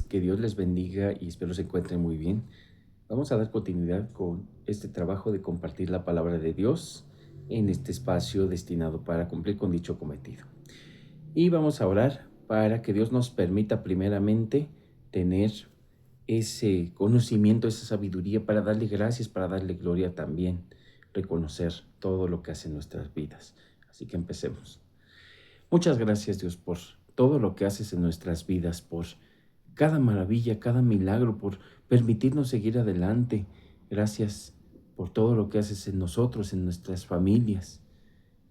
Que Dios les bendiga y espero se encuentren muy bien. Vamos a dar continuidad con este trabajo de compartir la palabra de Dios en este espacio destinado para cumplir con dicho cometido. Y vamos a orar para que Dios nos permita primeramente tener ese conocimiento, esa sabiduría para darle gracias, para darle gloria también, reconocer todo lo que hace en nuestras vidas. Así que empecemos. Muchas gracias, Dios, por todo lo que haces en nuestras vidas, por cada maravilla, cada milagro, por permitirnos seguir adelante. Gracias por todo lo que haces en nosotros, en nuestras familias,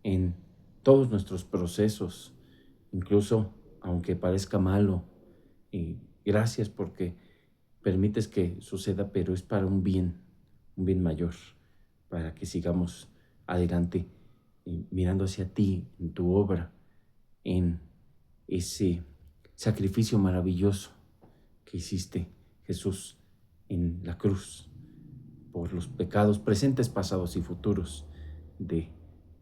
en todos nuestros procesos, incluso aunque parezca malo. Y gracias porque permites que suceda, pero es para un bien mayor, para que sigamos adelante, mirando hacia ti, en tu obra, en ese sacrificio maravilloso que hiciste, Jesús, en la cruz, por los pecados presentes, pasados y futuros de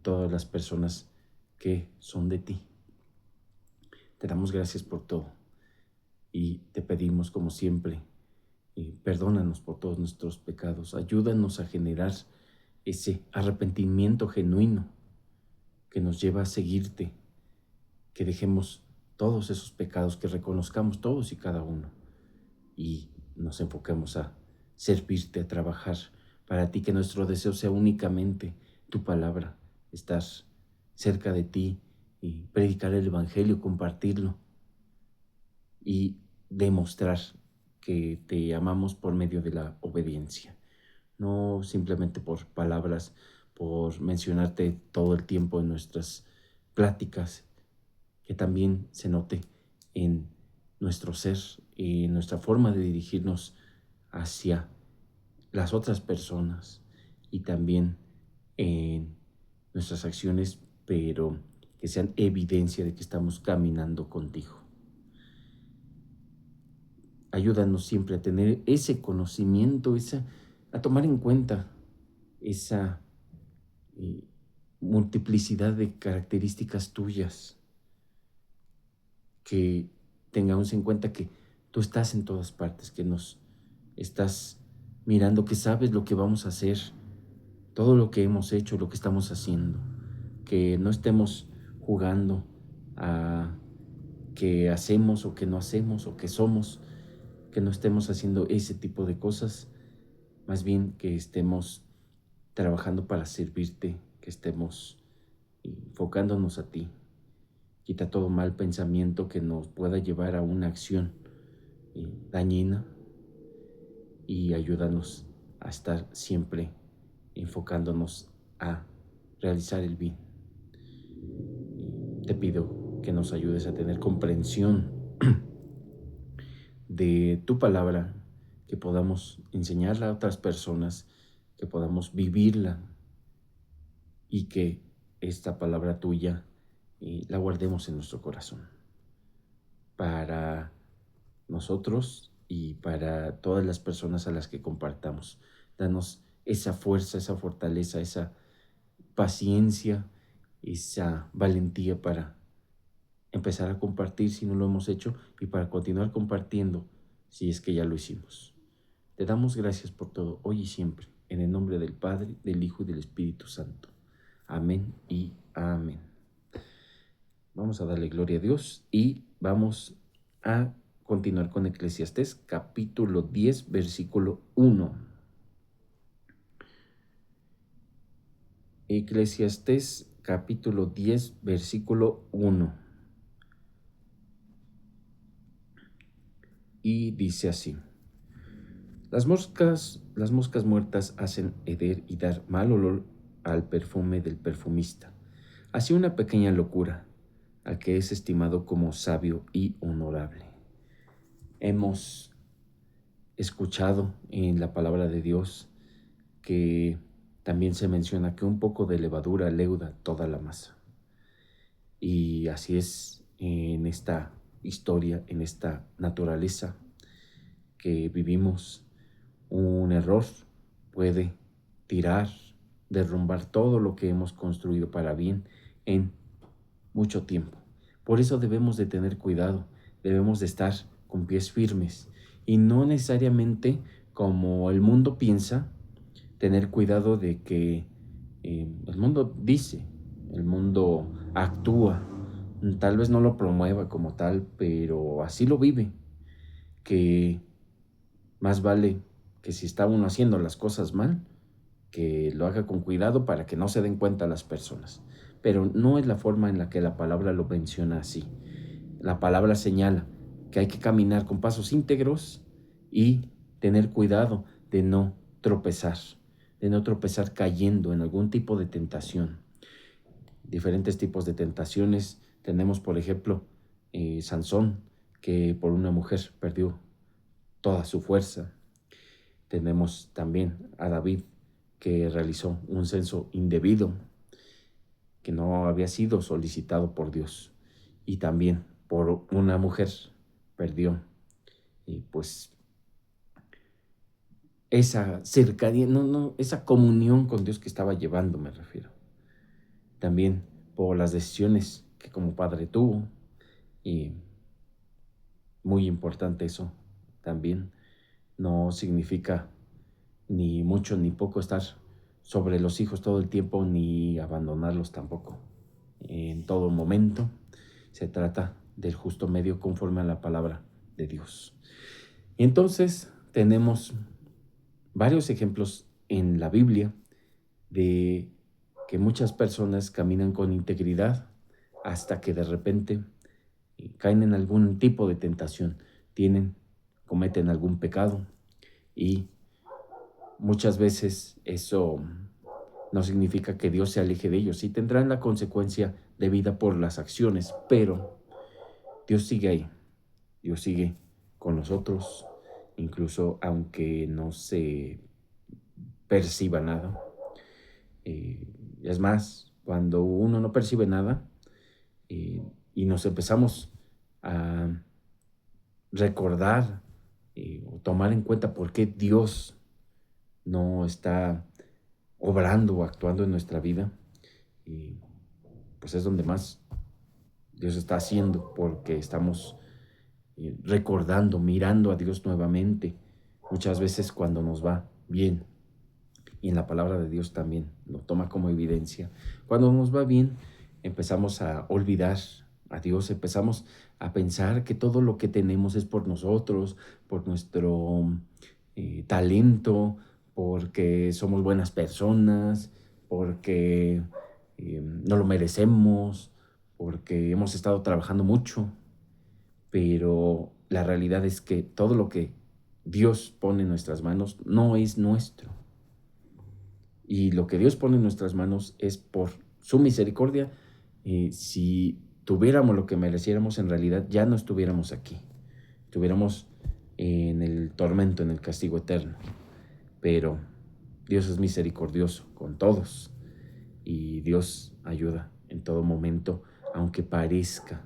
todas las personas que son de ti. Te damos gracias por todo y te pedimos, como siempre, perdónanos por todos nuestros pecados, ayúdanos a generar ese arrepentimiento genuino que nos lleva a seguirte, que dejemos todos esos pecados, que reconozcamos todos y cada uno y nos enfoquemos a servirte, a trabajar para ti, que nuestro deseo sea únicamente tu palabra, estar cerca de ti y predicar el evangelio, compartirlo y demostrar que te amamos por medio de la obediencia, no simplemente por palabras, por mencionarte todo el tiempo en nuestras pláticas, que también se note en nuestro ser y en nuestra forma de dirigirnos hacia las otras personas y también en nuestras acciones, pero que sean evidencia de que estamos caminando contigo. Ayúdanos siempre a tener ese conocimiento, a tomar en cuenta esa eh, multiplicidad de características tuyas, que tengamos en cuenta que tú estás en todas partes, que nos estás mirando, que sabes lo que vamos a hacer, todo lo que hemos hecho, lo que estamos haciendo, que no estemos jugando a que hacemos o que no hacemos o que somos, que no estemos haciendo ese tipo de cosas, más bien que estemos trabajando para servirte, que estemos enfocándonos a ti. Quita todo mal pensamiento que nos pueda llevar a una acción dañina y ayúdanos a estar siempre enfocándonos a realizar el bien. Te pido que nos ayudes a tener comprensión de tu palabra, que podamos enseñarla a otras personas, que podamos vivirla y que esta palabra tuya la guardemos en nuestro corazón para nosotros y para todas las personas a las que compartamos. Danos esa fuerza, esa fortaleza, esa paciencia, esa valentía para empezar a compartir si no lo hemos hecho y para continuar compartiendo si es que ya lo hicimos. Te damos gracias por todo, hoy y siempre, en el nombre del Padre, del Hijo y del Espíritu Santo. Amén y amén. Vamos a darle gloria a Dios y vamos a continuar con Eclesiastés capítulo 10, versículo 1. Eclesiastés capítulo 10, versículo 1. Y dice así: las moscas muertas hacen heder y dar mal olor al perfume del perfumista. Así una pequeña locura al que es estimado como sabio y honorable. Hemos escuchado en la palabra de Dios que también se menciona que un poco de levadura leuda toda la masa. Y así es en esta historia, en esta naturaleza que vivimos. Un error puede tirar, derrumbar todo lo que hemos construido para bien en mucho tiempo. Por eso debemos de tener cuidado, debemos de estar con pies firmes y no necesariamente como el mundo piensa, tener cuidado de que el mundo dice, el mundo actúa, tal vez no lo promueva como tal, pero así lo vive, que más vale que si está uno haciendo las cosas mal, que lo haga con cuidado para que no se den cuenta las personas. Pero no es la forma en la que la palabra lo menciona así. La palabra señala que hay que caminar con pasos íntegros y tener cuidado de no tropezar cayendo en algún tipo de tentación. Diferentes tipos de tentaciones. Tenemos, por ejemplo, Sansón, que por una mujer perdió toda su fuerza. Tenemos también a David, que realizó un censo indebido, que no había sido solicitado por Dios. Y también por una mujer perdió, pues, esa cercanía, esa comunión con Dios que estaba llevando, me refiero. También por las decisiones que como padre tuvo, y muy importante eso también. No significa ni mucho ni poco estar sobre los hijos todo el tiempo, ni abandonarlos tampoco. En todo momento se trata del justo medio conforme a la palabra de Dios. Entonces tenemos varios ejemplos en la Biblia de que muchas personas caminan con integridad hasta que de repente caen en algún tipo de tentación, cometen algún pecado y muchas veces eso no significa que Dios se aleje de ellos. Sí tendrán la consecuencia debida por las acciones, pero Dios sigue ahí. Dios sigue con nosotros, incluso aunque no se perciba nada. Es más, cuando uno no percibe nada y nos empezamos a recordar o tomar en cuenta por qué Dios no está obrando o actuando en nuestra vida, pues es donde más Dios está haciendo, porque estamos recordando, mirando a Dios nuevamente, muchas veces cuando nos va bien, y en la palabra de Dios también lo toma como evidencia. Cuando nos va bien, empezamos a olvidar a Dios, empezamos a pensar que todo lo que tenemos es por nosotros, por nuestro talento, porque somos buenas personas, porque no lo merecemos, porque hemos estado trabajando mucho, pero la realidad es que todo lo que Dios pone en nuestras manos no es nuestro. Y lo que Dios pone en nuestras manos es por su misericordia. Si tuviéramos lo que mereciéramos, en realidad ya no estuviéramos aquí. Estuviéramos en el tormento, en el castigo eterno. Pero Dios es misericordioso con todos. Y Dios ayuda en todo momento, aunque parezca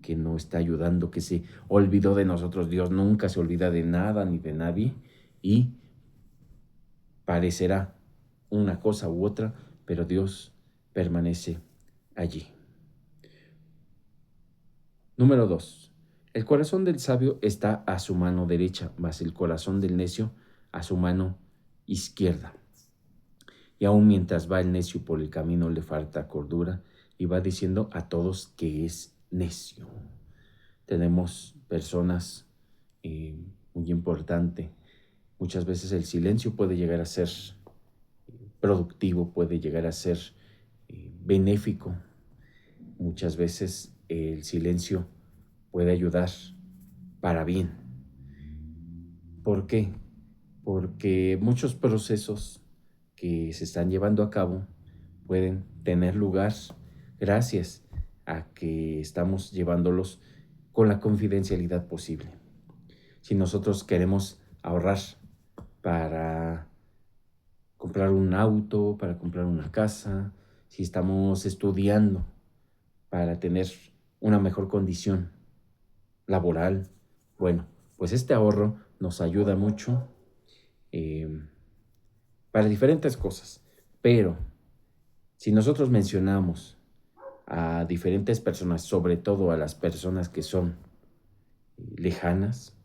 que no está ayudando, que se olvidó de nosotros. Dios nunca se olvida de nada ni de nadie. Y parecerá una cosa u otra, pero Dios permanece allí. Número 2. El corazón del sabio está a su mano derecha, mas el corazón del necio a su mano izquierda. Y aun mientras va el necio por el camino le falta cordura y va diciendo a todos que es necio. Tenemos personas muy importantes. Muchas veces el silencio puede llegar a ser productivo, puede llegar a ser benéfico. Muchas veces el silencio puede ayudar para bien. ¿Por qué? Porque muchos procesos que se están llevando a cabo pueden tener lugar gracias a que estamos llevándolos con la confidencialidad posible. Si nosotros queremos ahorrar para comprar un auto, para comprar una casa, si estamos estudiando para tener una mejor condición laboral, bueno, pues este ahorro nos ayuda mucho para diferentes cosas. Pero si nosotros mencionamos a diferentes personas, sobre todo a las personas que son lejanas,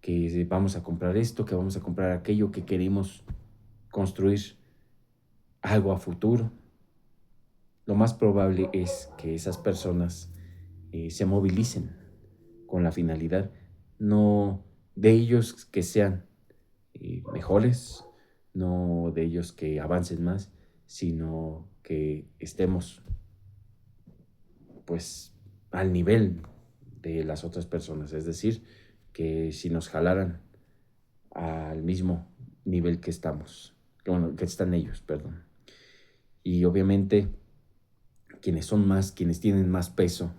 que vamos a comprar esto, que vamos a comprar aquello, que queremos construir algo a futuro. Lo más probable es que esas personas se movilicen con la finalidad no de ellos que sean mejores, no de ellos que avancen más, sino que estemos pues al nivel de las otras personas. Es decir, que si nos jalaran al mismo nivel que estamos, bueno, que están ellos, perdón. Y obviamente quienes son más, quienes tienen más peso,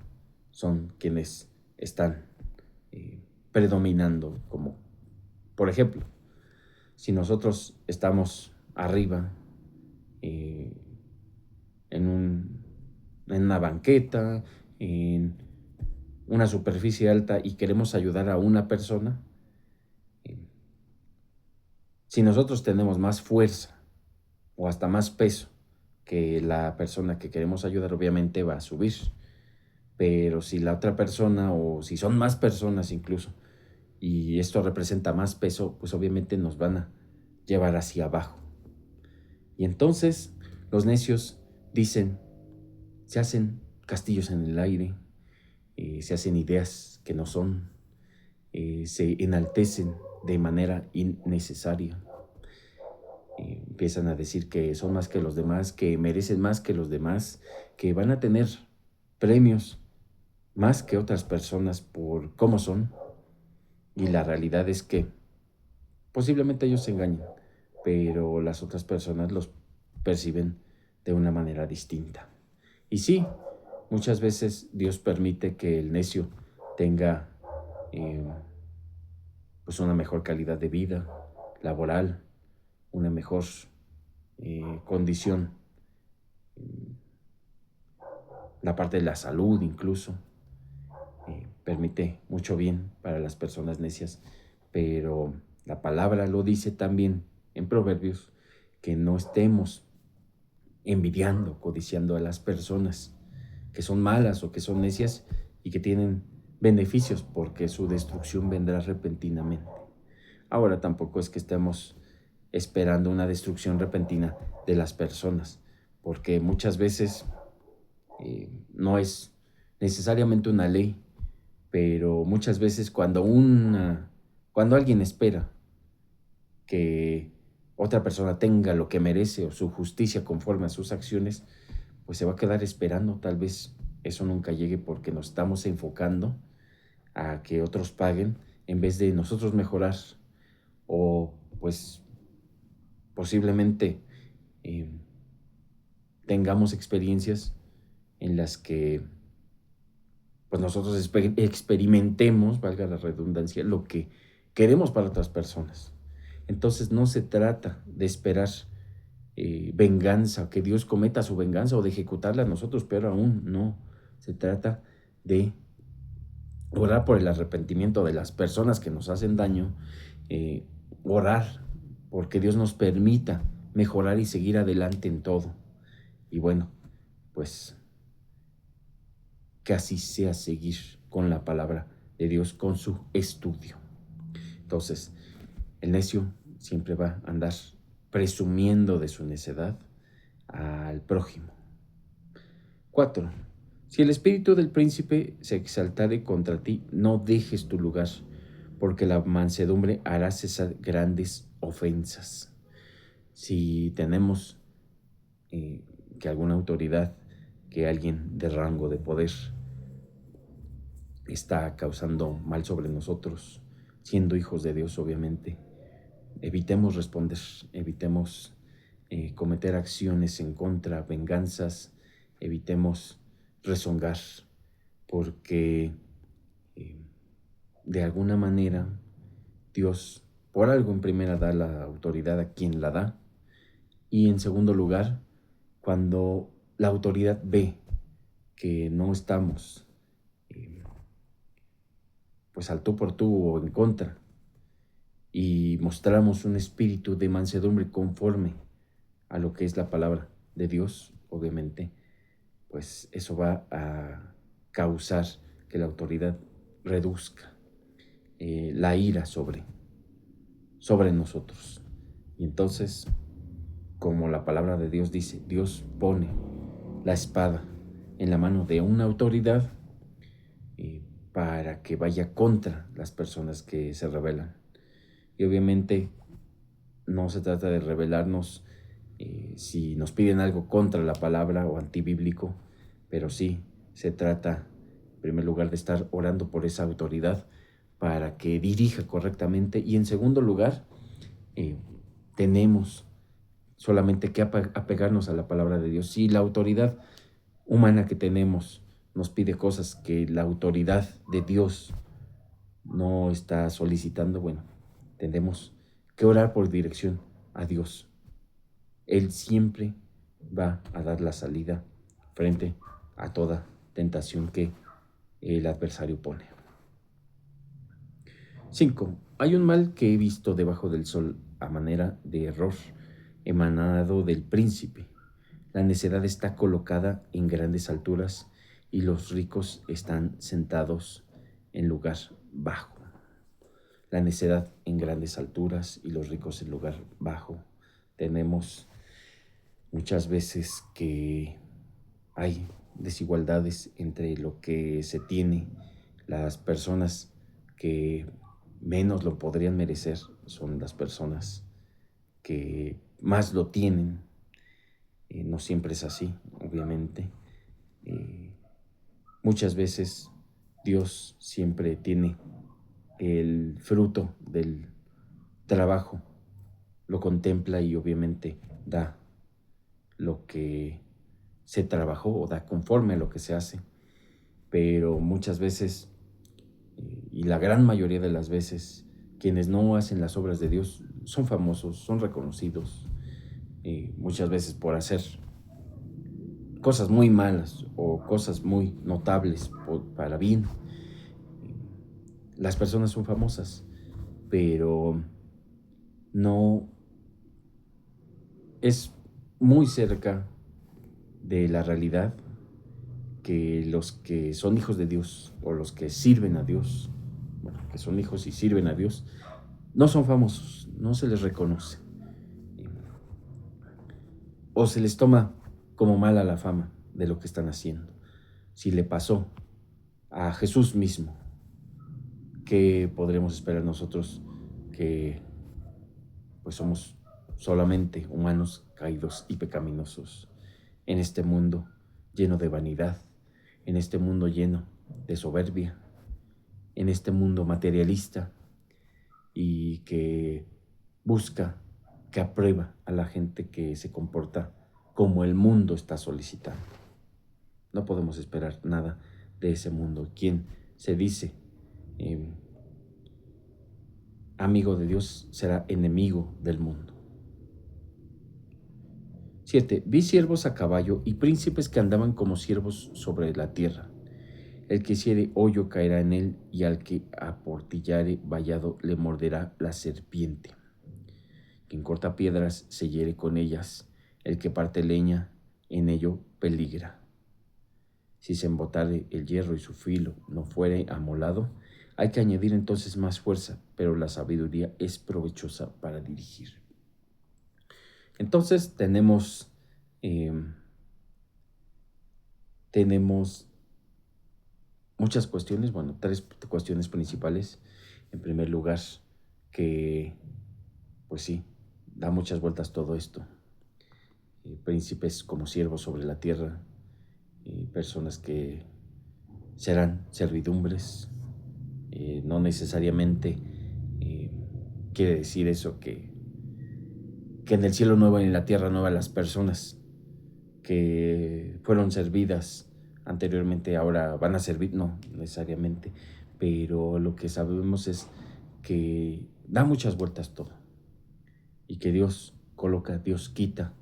son quienes están predominando. Como, por ejemplo, si nosotros estamos arriba eh, en una banqueta, en una superficie alta y queremos ayudar a una persona, eh, si nosotros tenemos más fuerza o hasta más peso que la persona que queremos ayudar, obviamente va a subir. Pero si la otra persona, o si son más personas incluso, y esto representa más peso, pues obviamente nos van a llevar hacia abajo. Y entonces los necios dicen, se hacen castillos en el aire, se hacen ideas que no son, se enaltecen de manera innecesaria. Empiezan a decir que son más que los demás, que merecen más que los demás, que van a tener premios más que otras personas por cómo son. Y la realidad es que posiblemente ellos se engañen, pero las otras personas los perciben de una manera distinta. Y sí, muchas veces Dios permite que el necio tenga eh, pues una mejor calidad de vida laboral, una mejor condición, la parte de la salud incluso, permite mucho bien para las personas necias, pero la palabra lo dice también en Proverbios, que no estemos envidiando, codiciando a las personas que son malas o que son necias y que tienen beneficios, porque su destrucción vendrá repentinamente. Ahora tampoco es que estemos esperando una destrucción repentina de las personas, porque muchas veces no es necesariamente una ley, pero muchas veces cuando alguien espera que otra persona tenga lo que merece o su justicia conforme a sus acciones, pues se va a quedar esperando. Tal vez eso nunca llegue porque nos estamos enfocando a que otros paguen en vez de nosotros mejorar, o pues posiblemente eh, tengamos experiencias en las que pues nosotros experimentemos, valga la redundancia, lo que queremos para otras personas. Entonces no se trata de esperar venganza, que Dios cometa su venganza o de ejecutarla a nosotros, pero aún no. Se trata de orar por el arrepentimiento de las personas que nos hacen daño, orar porque Dios nos permita mejorar y seguir adelante en todo. Y bueno, pues que así sea, seguir con la palabra de Dios, con su estudio. Entonces, el necio siempre va a andar presumiendo de su necedad al prójimo. 4. Si el espíritu del príncipe se exaltare contra ti, no dejes tu lugar, porque la mansedumbre hará cesar grandes ofensas. Si tenemos que alguna autoridad, que alguien de rango de poder está causando mal sobre nosotros, siendo hijos de Dios, obviamente, evitemos responder, evitemos cometer acciones en contra, venganzas, evitemos rezongar, porque de alguna manera Dios, por algo en primera, da la autoridad a quien la da, y en segundo lugar, cuando la autoridad ve que no estamos pues al tú por tú o en contra, y mostramos un espíritu de mansedumbre conforme a lo que es la palabra de Dios, obviamente, pues eso va a causar que la autoridad reduzca. la ira sobre nosotros. Y entonces, como la palabra de Dios dice, Dios pone la espada en la mano de una autoridad para que vaya contra las personas que se rebelan. Y obviamente no se trata de rebelarnos si nos piden algo contra la palabra o antibíblico, pero sí se trata, en primer lugar, de estar orando por esa autoridad para que dirija correctamente, y en segundo lugar, tenemos solamente que apegarnos a la palabra de Dios. Si la autoridad humana que tenemos nos pide cosas que la autoridad de Dios no está solicitando, bueno, tenemos que orar por dirección a Dios. Él siempre va a dar la salida frente a toda tentación que el adversario pone. 5. Hay un mal que he visto debajo del sol a manera de error, emanado del príncipe. La necedad está colocada en grandes alturas y los ricos están sentados en lugar bajo. La necedad en grandes alturas y los ricos en lugar bajo. Tenemos muchas veces que hay desigualdades entre lo que se tiene. Las personas que menos lo podrían merecer son las personas que más lo tienen. No siempre es así, obviamente. Muchas veces Dios siempre tiene el fruto del trabajo, lo contempla y obviamente da lo que se trabajó o da conforme a lo que se hace. Pero muchas veces, y la gran mayoría de las veces, quienes no hacen las obras de Dios son famosos, son reconocidos, muchas veces por hacer cosas muy malas o cosas muy notables para bien. Las personas son famosas, pero no es muy cerca de la realidad que los que son hijos de Dios o los que sirven a Dios, bueno, que son hijos y sirven a Dios, no son famosos, no se les reconoce. O se les toma como mala la fama de lo que están haciendo. Si le pasó a Jesús mismo, ¿qué podremos esperar nosotros que pues somos solamente humanos caídos y pecaminosos en este mundo lleno de vanidad, en este mundo lleno de soberbia, en este mundo materialista y que busca, que aprueba a la gente que se comporta como el mundo está solicitando? No podemos esperar nada de ese mundo. Quien se dice amigo de Dios será enemigo del mundo. 7. Vi siervos a caballo y príncipes que andaban como siervos sobre la tierra. El que hiciere hoyo caerá en él, y al que aportillare vallado le morderá la serpiente. Quien corta piedras se hiere con ellas, el que parte leña en ello peligra. Si se embotare el hierro y su filo no fuere amolado, hay que añadir entonces más fuerza, pero la sabiduría es provechosa para dirigir. Entonces tenemos muchas cuestiones, bueno, 3 cuestiones principales. En primer lugar, que pues sí, da muchas vueltas todo esto. Príncipes como siervos sobre la tierra, personas que serán servidumbres. No necesariamente quiere decir eso que en el cielo nuevo y en la tierra nueva las personas que fueron servidas anteriormente ahora van a servir, no necesariamente, pero lo que sabemos es que da muchas vueltas todo y que Dios coloca, Dios quita,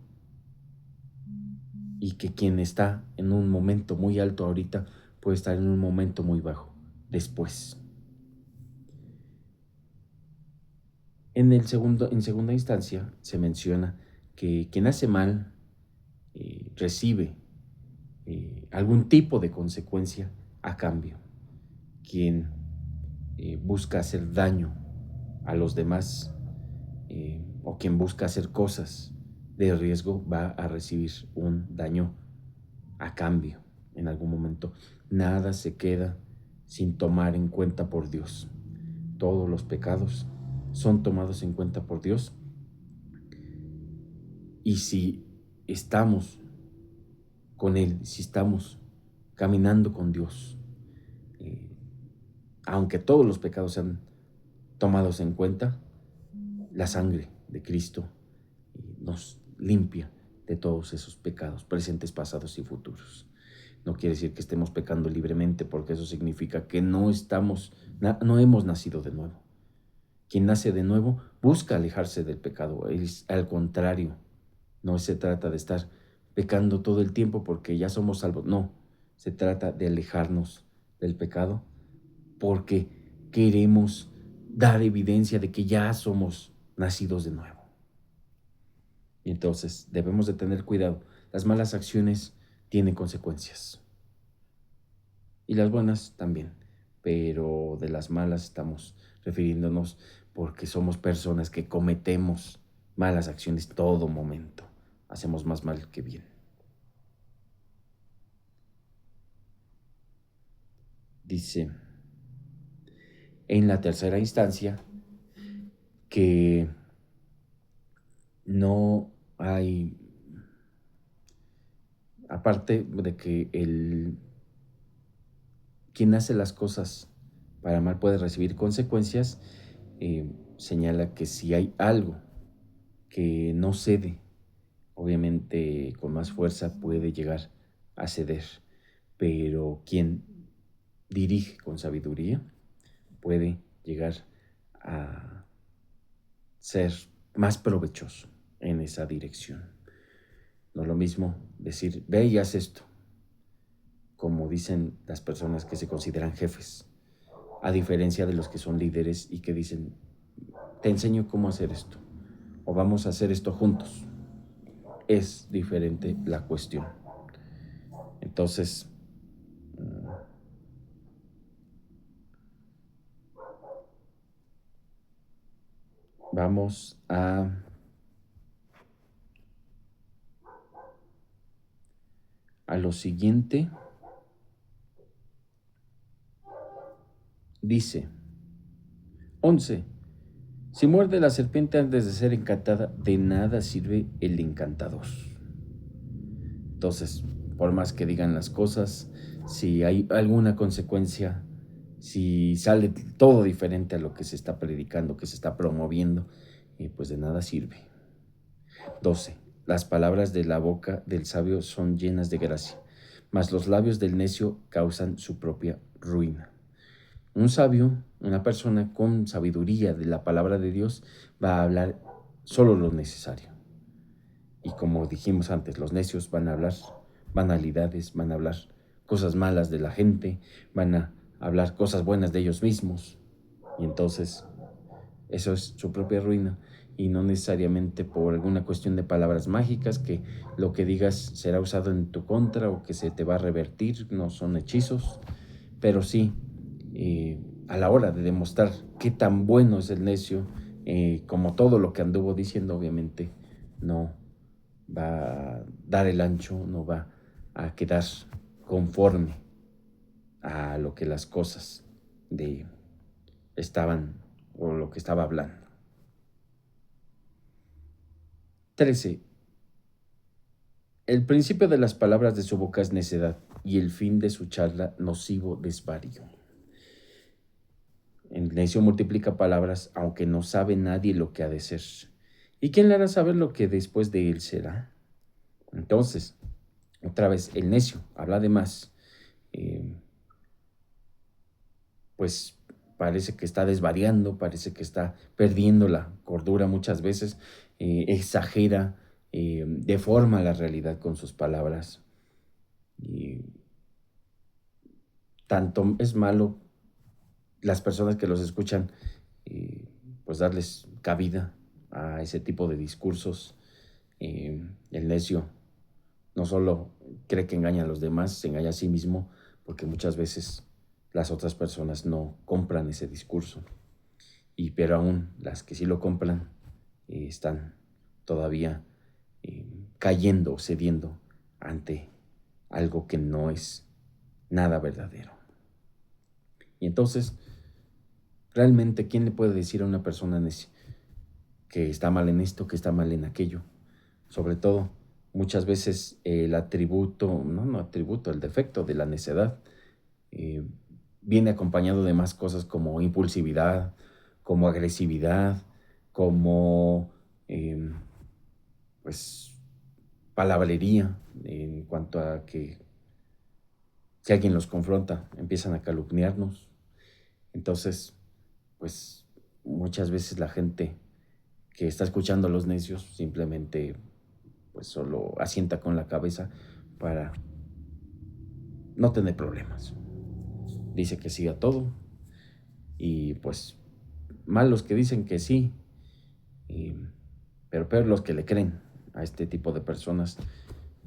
y que quien está en un momento muy alto ahorita puede estar en un momento muy bajo después. En segunda instancia se menciona que quien hace mal recibe algún tipo de consecuencia a cambio. Quien busca hacer daño a los demás, o quien busca hacer cosas de riesgo va a recibir un daño a cambio en algún momento. Nada se queda sin tomar en cuenta por Dios. Todos los pecados son tomados en cuenta por Dios. Y si estamos con Él, si estamos caminando con Dios, aunque todos los pecados sean tomados en cuenta, la sangre de Cristo nos limpia de todos esos pecados, presentes, pasados y futuros. No quiere decir que estemos pecando libremente, porque eso significa que no hemos nacido de nuevo. Quien nace de nuevo busca alejarse del pecado. Es al contrario, no se trata de estar pecando todo el tiempo porque ya somos salvos. No, se trata de alejarnos del pecado porque queremos dar evidencia de que ya somos nacidos de nuevo. Y entonces debemos de tener cuidado. Las malas acciones tienen consecuencias. Y las buenas también. Pero de las malas estamos refiriéndonos porque somos personas que cometemos malas acciones todo momento. Hacemos más mal que bien. Dice en la tercera instancia que no hay, aparte de que quien hace las cosas para mal puede recibir consecuencias, señala que si hay algo que no cede, obviamente con más fuerza puede llegar a ceder, pero quien dirige con sabiduría puede llegar a ser más provechoso en esa dirección. No es lo mismo decir, ve y haz esto, como dicen las personas que se consideran jefes, a diferencia de los que son líderes y que dicen, te enseño cómo hacer esto, o vamos a hacer esto juntos. Es diferente la cuestión. Entonces, vamos a lo siguiente. Dice, 11. Si muerde la serpiente antes de ser encantada, de nada sirve el encantador. Entonces, por más que digan las cosas, si hay alguna consecuencia, si sale todo diferente a lo que se está predicando, que se está promoviendo, pues de nada sirve. 12. Las palabras de la boca del sabio son llenas de gracia, mas los labios del necio causan su propia ruina. Un sabio, una persona con sabiduría de la palabra de Dios, va a hablar solo lo necesario. Y como dijimos antes, los necios van a hablar banalidades, van a hablar cosas malas de la gente, van a hablar cosas buenas de ellos mismos. Y entonces, eso es su propia ruina. Y no necesariamente por alguna cuestión de palabras mágicas, que lo que digas será usado en tu contra o que se te va a revertir, no son hechizos, pero sí, a la hora de demostrar qué tan bueno es el necio, como todo lo que anduvo diciendo, obviamente no va a dar el ancho, no va a quedar conforme a lo que las cosas estaban o lo que estaba hablando. 13. El principio de las palabras de su boca es necedad y el fin de su charla nocivo desvarío. El necio multiplica palabras, aunque no sabe nadie lo que ha de ser. ¿Y quién le hará saber lo que después de él será? Entonces, otra vez, el necio habla de más, pues parece que está desvariando, parece que está perdiendo la cordura muchas veces, exagera, deforma la realidad con sus palabras. Y tanto es malo las personas que los escuchan, pues darles cabida a ese tipo de discursos. El necio no solo cree que engaña a los demás, se engaña a sí mismo, porque muchas veces las otras personas no compran ese discurso. Pero aún las que sí lo compran están todavía cayendo, cediendo ante algo que no es nada verdadero. Y entonces, realmente, ¿quién le puede decir a una persona que está mal en esto, que está mal en aquello? Sobre todo, muchas veces el el defecto de la necedad viene acompañado de más cosas como impulsividad, como agresividad, como pues palabrería, en cuanto a que si alguien los confronta, empiezan a calumniarnos. Entonces, pues muchas veces la gente que está escuchando a los necios simplemente pues solo asienta con la cabeza para no tener problemas. Dice que sí a todo y pues mal los que dicen que sí, pero peor los que le creen a este tipo de personas.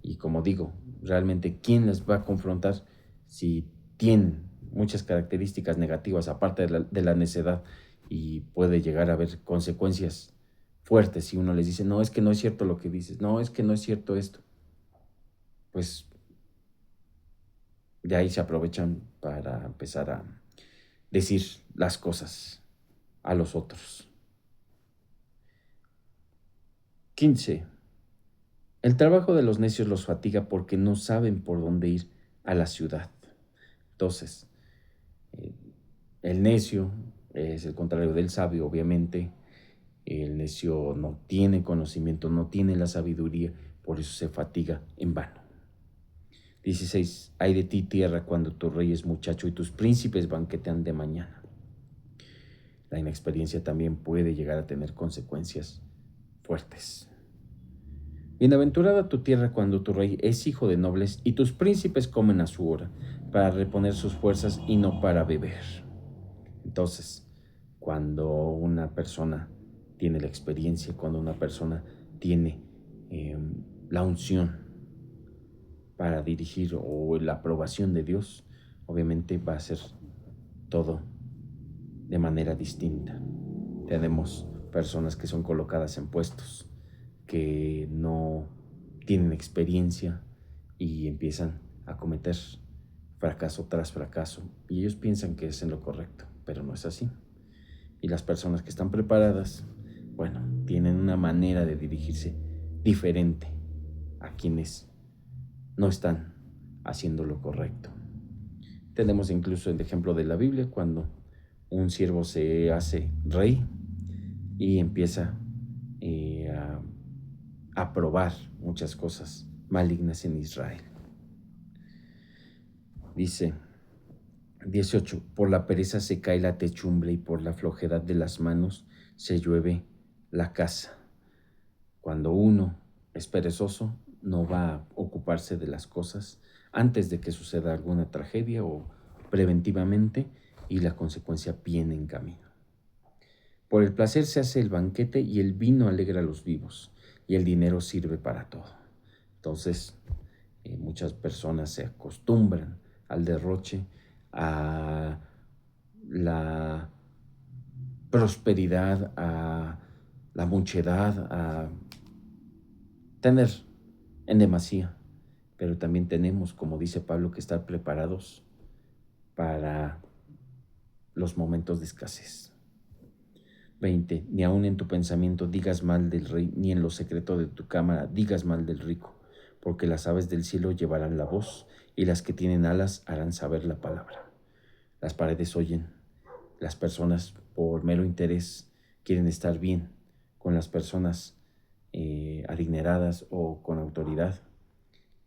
Y como digo, realmente ¿quién les va a confrontar si tienen muchas características negativas aparte de la necedad, y puede llegar a haber consecuencias fuertes si uno les dice, no, es que no es cierto lo que dices, no, es que no es cierto esto? Pues de ahí se aprovechan para empezar a decir las cosas a los otros. 15. El trabajo de los necios los fatiga porque no saben por dónde ir a la ciudad. Entonces, eh, el necio es el contrario del sabio, obviamente. El necio no tiene conocimiento, no tiene la sabiduría, por eso se fatiga en vano. 16. Ay de ti, tierra, cuando tu rey es muchacho y tus príncipes banquetean de mañana. La inexperiencia también puede llegar a tener consecuencias fuertes. Bienaventurada tu tierra cuando tu rey es hijo de nobles y tus príncipes comen a su hora, para reponer sus fuerzas y no para beber. Entonces, cuando una persona tiene la experiencia, cuando una persona tiene la unción para dirigir o la aprobación de Dios, obviamente va a ser todo de manera distinta. Tenemos personas que son colocadas en puestos que no tienen experiencia y empiezan a cometer fracaso tras fracaso, y ellos piensan que es en lo correcto, pero no es así. Y las personas que están preparadas, bueno, tienen una manera de dirigirse diferente a quienes no están haciendo lo correcto. Tenemos incluso el ejemplo de la Biblia, cuando un siervo se hace rey y empieza a probar muchas cosas malignas en Israel. Dice 18. Por la pereza se cae la techumbre y por la flojedad de las manos se llueve la casa. Cuando uno es perezoso, no va a ocuparse de las cosas antes de que suceda alguna tragedia o preventivamente, y la consecuencia viene en camino. Por el placer se hace el banquete y el vino alegra a los vivos y el dinero sirve para todo. Entonces, muchas personas se acostumbran al derroche, a la prosperidad, a la muchedad, a tener en demasía. Pero también tenemos, como dice Pablo, que estar preparados para los momentos de escasez. 20. Ni aun en tu pensamiento digas mal del rey, ni en lo secreto de tu cámara digas mal del rico, porque las aves del cielo llevarán la voz, y las que tienen alas harán saber la palabra. Las paredes oyen. Las personas, por mero interés, quieren estar bien con las personas adineradas o con autoridad,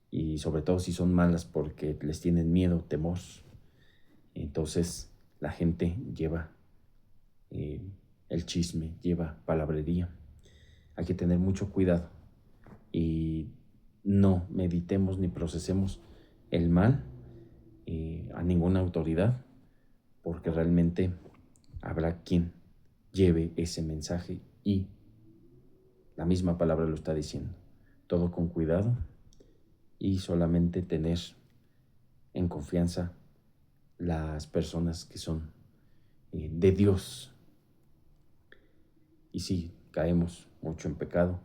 y sobre todo si son malas porque les tienen miedo, temor. Entonces la gente lleva el chisme, lleva palabrería. Hay que tener mucho cuidado y no meditemos ni procesemos el mal a ninguna autoridad, porque realmente habrá quien lleve ese mensaje, y la misma palabra lo está diciendo. Todo con cuidado y solamente tener en confianza las personas que son de Dios. Y sí, caemos mucho en pecado,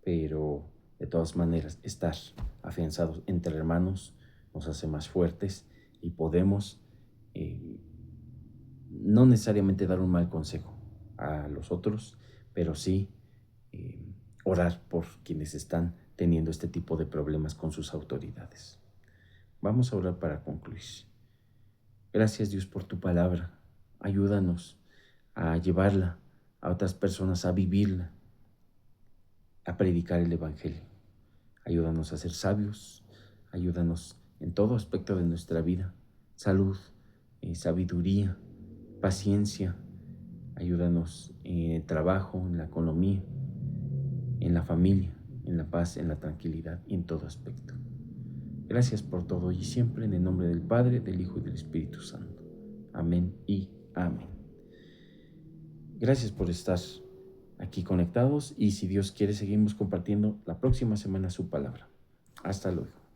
pero de todas maneras estar afianzados entre hermanos nos hace más fuertes y podemos no necesariamente dar un mal consejo a los otros, pero sí orar por quienes están teniendo este tipo de problemas con sus autoridades. Vamos a orar para concluir. Gracias, Dios, por tu palabra. Ayúdanos a llevarla a otras personas, a vivirla, a predicar el Evangelio. Ayúdanos a ser sabios, ayúdanos en todo aspecto de nuestra vida, salud, sabiduría, paciencia. Ayúdanos en el trabajo, en la economía, en la familia, en la paz, en la tranquilidad y en todo aspecto. Gracias por todo y siempre en el nombre del Padre, del Hijo y del Espíritu Santo. Amén y amén. Gracias por estar aquí conectados y si Dios quiere seguimos compartiendo la próxima semana su palabra. Hasta luego.